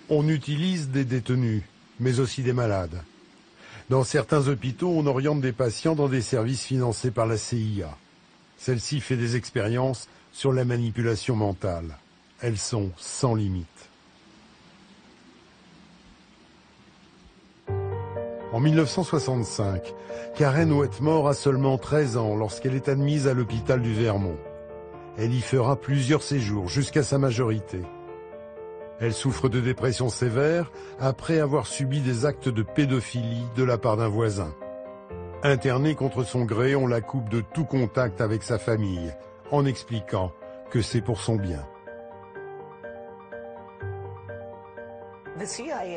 On utilise des détenus, mais aussi des malades. Dans certains hôpitaux, on oriente des patients dans des services financés par la CIA. Celle-ci fait des expériences sur la manipulation mentale. Elles sont sans limite. En 1965, Karen Wetmore a seulement 13 ans lorsqu'elle est admise à l'hôpital du Vermont. Elle y fera plusieurs séjours jusqu'à sa majorité. Elle souffre de dépression sévère après avoir subi des actes de pédophilie de la part d'un voisin. Internée contre son gré, on la coupe de tout contact avec sa famille, en expliquant que c'est pour son bien.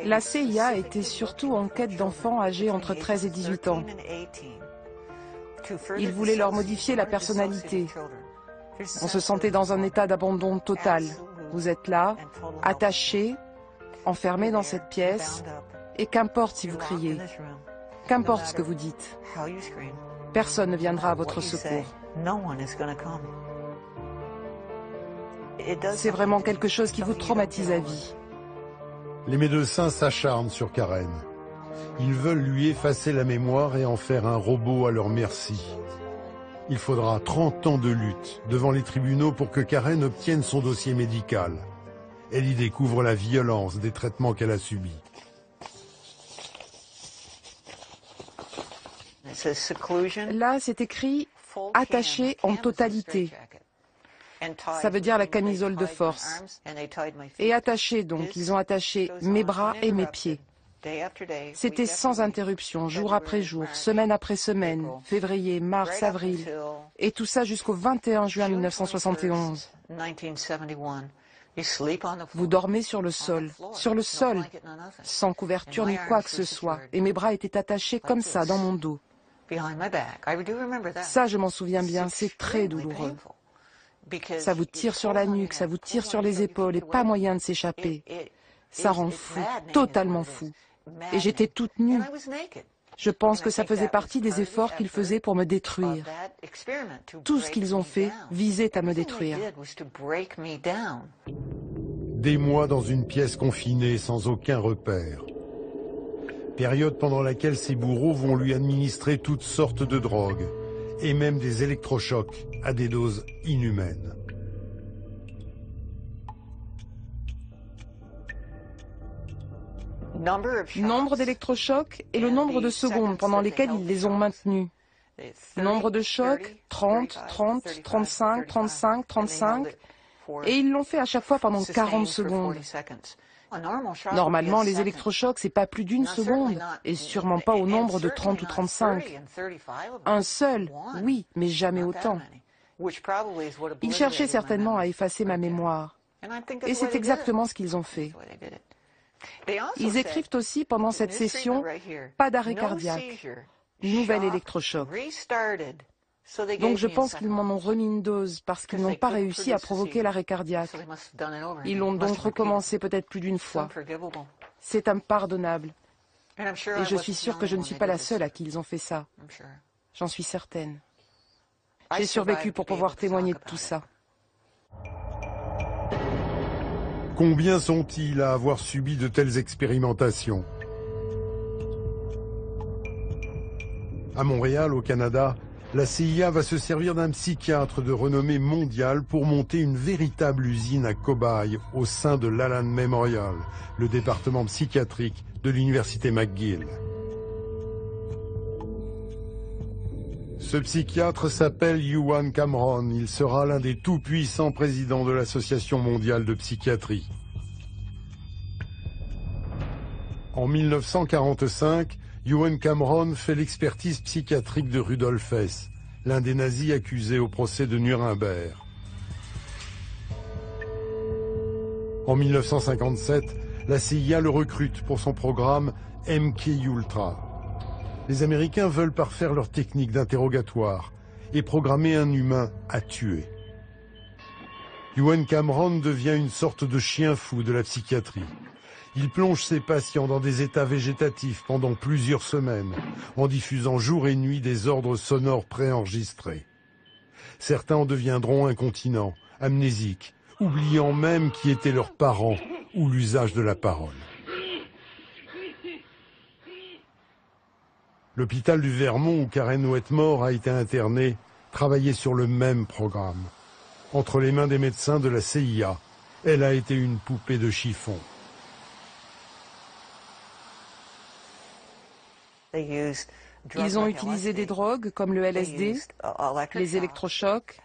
La CIA était surtout en quête d'enfants âgés entre 13 et 18 ans. Ils voulaient leur modifier la personnalité. On se sentait dans un état d'abandon total. Vous êtes là, attaché, enfermé dans cette pièce, et qu'importe si vous criez, qu'importe ce que vous dites, personne ne viendra à votre secours. C'est vraiment quelque chose qui vous traumatise à vie. Les médecins s'acharnent sur Karen. Ils veulent lui effacer la mémoire et en faire un robot à leur merci. Il faudra 30 ans de lutte devant les tribunaux pour que Karen obtienne son dossier médical. Elle y découvre la violence des traitements qu'elle a subis. Là, c'est écrit « attaché en totalité ». Ça veut dire la camisole de force. Et attaché, donc, ils ont attaché mes bras et mes pieds. C'était sans interruption, jour après jour, semaine après semaine, février, mars, avril, et tout ça jusqu'au 21 juin 1971. Vous dormez sur le sol, sans couverture ni quoi que ce soit, et mes bras étaient attachés comme ça dans mon dos. Ça, je m'en souviens bien, c'est très douloureux. Ça vous tire sur la nuque, ça vous tire sur les épaules, et pas moyen de s'échapper. Ça rend fou, totalement fou. Et j'étais toute nue. Je pense que ça faisait partie des efforts qu'ils faisaient pour me détruire. Tout ce qu'ils ont fait visait à me détruire. Des mois dans une pièce confinée sans aucun repère. Période pendant laquelle ses bourreaux vont lui administrer toutes sortes de drogues et même des électrochocs à des doses inhumaines. Nombre d'électrochocs et le nombre de secondes pendant lesquelles ils les ont maintenus. Nombre de chocs, 30, 30, 35, 35, 35, et ils l'ont fait à chaque fois pendant 40 secondes. Normalement, les électrochocs, c'est pas plus d'une seconde, et sûrement pas au nombre de 30 ou 35. Un seul, oui, mais jamais autant. Ils cherchaient certainement à effacer ma mémoire. Et c'est exactement ce qu'ils ont fait. Ils écrivent aussi pendant cette session « pas d'arrêt cardiaque, nouvel électrochoc ». Donc je pense qu'ils m'en ont remis une dose parce qu'ils n'ont pas réussi à provoquer l'arrêt cardiaque. Ils l'ont donc recommencé peut-être plus d'une fois. C'est impardonnable. Et je suis sûre que je ne suis pas la seule à qui ils ont fait ça. J'en suis certaine. J'ai survécu pour pouvoir témoigner de tout ça. Combien sont-ils à avoir subi de telles expérimentations? À Montréal, au Canada, la CIA va se servir d'un psychiatre de renommée mondiale pour monter une véritable usine à cobayes au sein de l'Allan Memorial, le département psychiatrique de l'université McGill. Ce psychiatre s'appelle Ewan Cameron. Il sera l'un des tout-puissants présidents de l'Association mondiale de psychiatrie. En 1945, Ewan Cameron fait l'expertise psychiatrique de Rudolf Hess, l'un des nazis accusés au procès de Nuremberg. En 1957, la CIA le recrute pour son programme MK-Ultra. Les Américains veulent parfaire leur technique d'interrogatoire et programmer un humain à tuer. Ewan Cameron devient une sorte de chien fou de la psychiatrie. Il plonge ses patients dans des états végétatifs pendant plusieurs semaines, en diffusant jour et nuit des ordres sonores préenregistrés. Certains en deviendront incontinents, amnésiques, oubliant même qui étaient leurs parents ou l'usage de la parole. L'hôpital du Vermont où Karen Wetmore a été internée travaillait sur le même programme. Entre les mains des médecins de la CIA, elle a été une poupée de chiffon. Ils ont utilisé des drogues comme le LSD, les électrochocs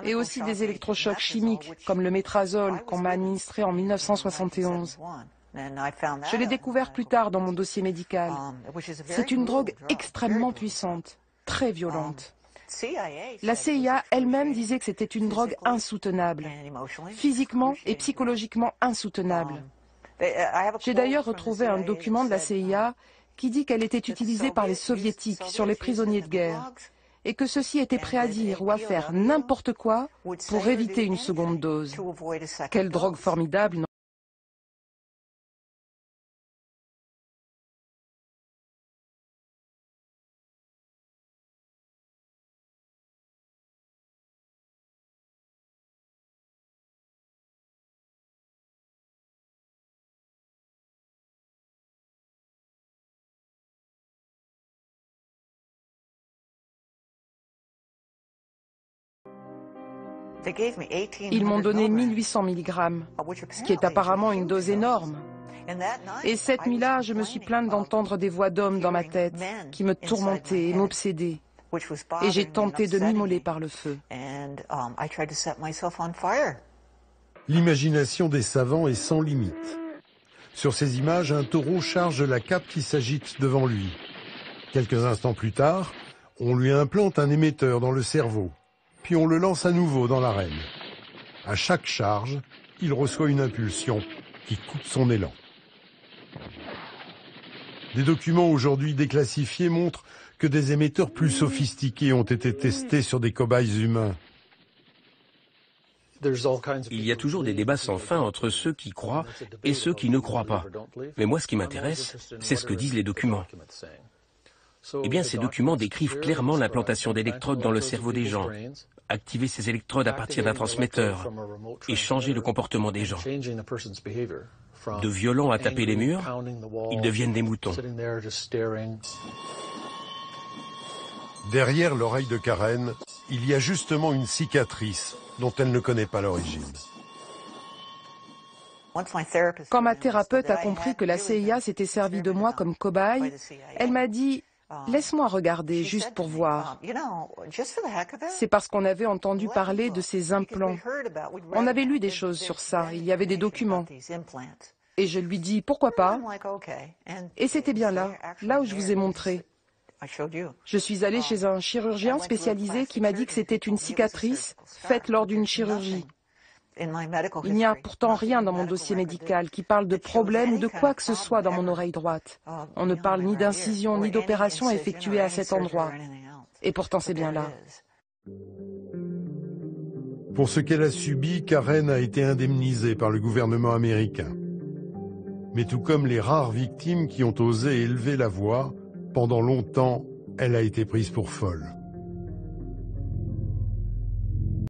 et aussi des électrochocs chimiques comme le métrazole qu'on m'a administré en 1971. Je l'ai découvert plus tard dans mon dossier médical. C'est une drogue extrêmement puissante, très violente. La CIA elle-même disait que c'était une drogue insoutenable, physiquement et psychologiquement insoutenable. J'ai d'ailleurs retrouvé un document de la CIA qui dit qu'elle était utilisée par les soviétiques sur les prisonniers de guerre et que ceux-ci étaient prêts à dire ou à faire n'importe quoi pour éviter une seconde dose. Quelle drogue formidable, non ? Ils m'ont donné 1800 mg, ce qui est apparemment une dose énorme. Et cette nuit-là, je me suis plainte d'entendre des voix d'hommes dans ma tête qui me tourmentaient et m'obsédaient. Et j'ai tenté de m'immoler par le feu. L'imagination des savants est sans limite. Sur ces images, un taureau charge la cape qui s'agite devant lui. Quelques instants plus tard, on lui implante un émetteur dans le cerveau. Puis on le lance à nouveau dans l'arène. À chaque charge, il reçoit une impulsion qui coupe son élan. Des documents aujourd'hui déclassifiés montrent que des émetteurs plus sophistiqués ont été testés sur des cobayes humains. Il y a toujours des débats sans fin entre ceux qui croient et ceux qui ne croient pas. Mais moi, ce qui m'intéresse, c'est ce que disent les documents. Eh bien, ces documents décrivent clairement l'implantation d'électrodes dans le cerveau des gens, activer ces électrodes à partir d'un transmetteur et changer le comportement des gens. De violents à taper les murs, ils deviennent des moutons. Derrière l'oreille de Karen, il y a justement une cicatrice dont elle ne connaît pas l'origine. Quand ma thérapeute a compris que la CIA s'était servie de moi comme cobaye, elle m'a dit « Laisse-moi regarder, juste pour voir. » C'est parce qu'on avait entendu parler de ces implants. On avait lu des choses sur ça, il y avait des documents. Et je lui dis « Pourquoi pas ?» Et c'était bien là où je vous ai montré. Je suis allée chez un chirurgien spécialisé qui m'a dit que c'était une cicatrice faite lors d'une chirurgie. Il n'y a pourtant rien dans mon dossier médical qui parle de problème ou de quoi que ce soit dans mon oreille droite. On ne parle ni d'incision ni d'opération effectuée à cet endroit. Et pourtant c'est bien là. Pour ce qu'elle a subi, Karen a été indemnisée par le gouvernement américain. Mais tout comme les rares victimes qui ont osé élever la voix, pendant longtemps, elle a été prise pour folle.